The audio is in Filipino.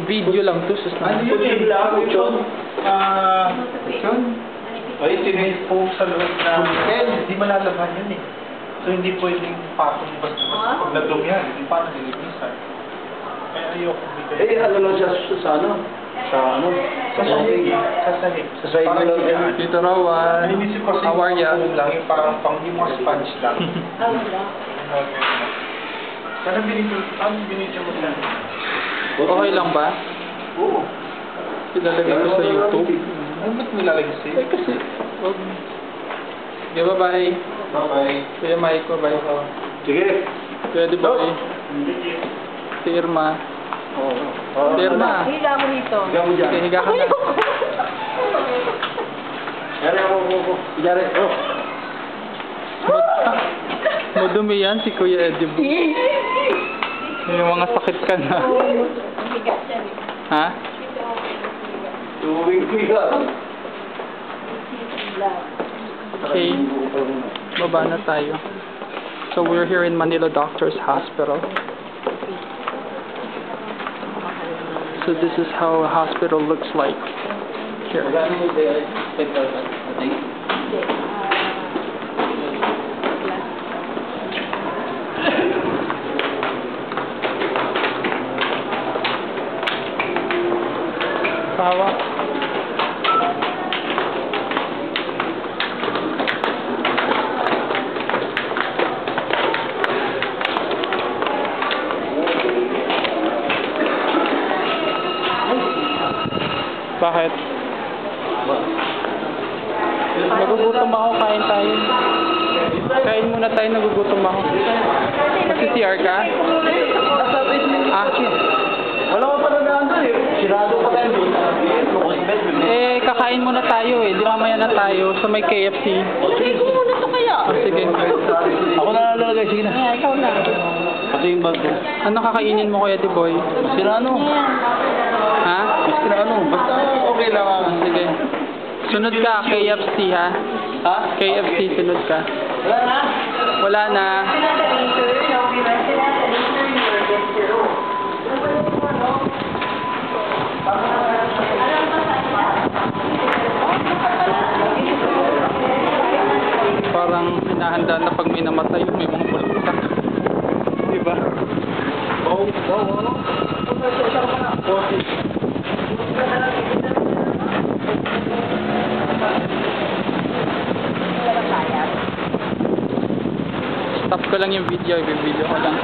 Video lang to, sus na. Ano yun eh? Lechon. Lechon? Ay, tinay po sa loob na... Hindi malalaman yun eh. So, hindi pwedeng patong basta pag nagdong yan. Hindi pa nalilinisan. Kaya ayoko bigay. ano lang siya sa ano? Sa ano? Sa sahig. Sa sahig. Sa sahig Parang lang higaan. yan. Tito Rowan, Inisip ko how are ya? lang, yung parang pang yung mga sponge lang. Parang binidyo mo siya. Okay lang ba? Oo. Ilalagay ko sa YouTube. Ano ba't nilalagay sa'yo? Eh kasi, wag. Okay, bye-bye. Bye-bye. Kuya Mike, bye-bye. Sige. Kuya Diboy. Si Irma. Si Irma. Higa mo dito. Higa mo dyan. Sige, higa ka na. Yari ako. Yari. Oh. Madumi yan si Kuya Eddie. May mga sakit ka na. Higa siya eh. Ha? Tuwing higa. Okay. Baba na tayo. So we're here in Manila Doctors Hospital. So this is how a hospital looks like here. Tawa. Bakit? Nagugutom ako, kain tayo. Kain muna tayo, nagugutom ako. Mag-CR ka? Ah, Wala ko pala na ano eh. Sirado pa tayo doon. eh, kakain muna tayo eh. Di mamaya na tayo sa may KFC. Sige ko muna to kaya. Oh, sige. Ako na lalagay. Sige na. Ayan, ikaw na. Pati yung bag ko. Ano kakainin mo, Kuya Tiboy? Sirano. Ha? Sirano. Basta okay lang. Sige. Sunod ka, KFC ha? Ha? KFC, sunod ka. Wala na. Wala na. Parang hinahanda na pag may namatay, may mga bulaksak. Diba? Oo. Stop ko lang yung video, i-video ko lang.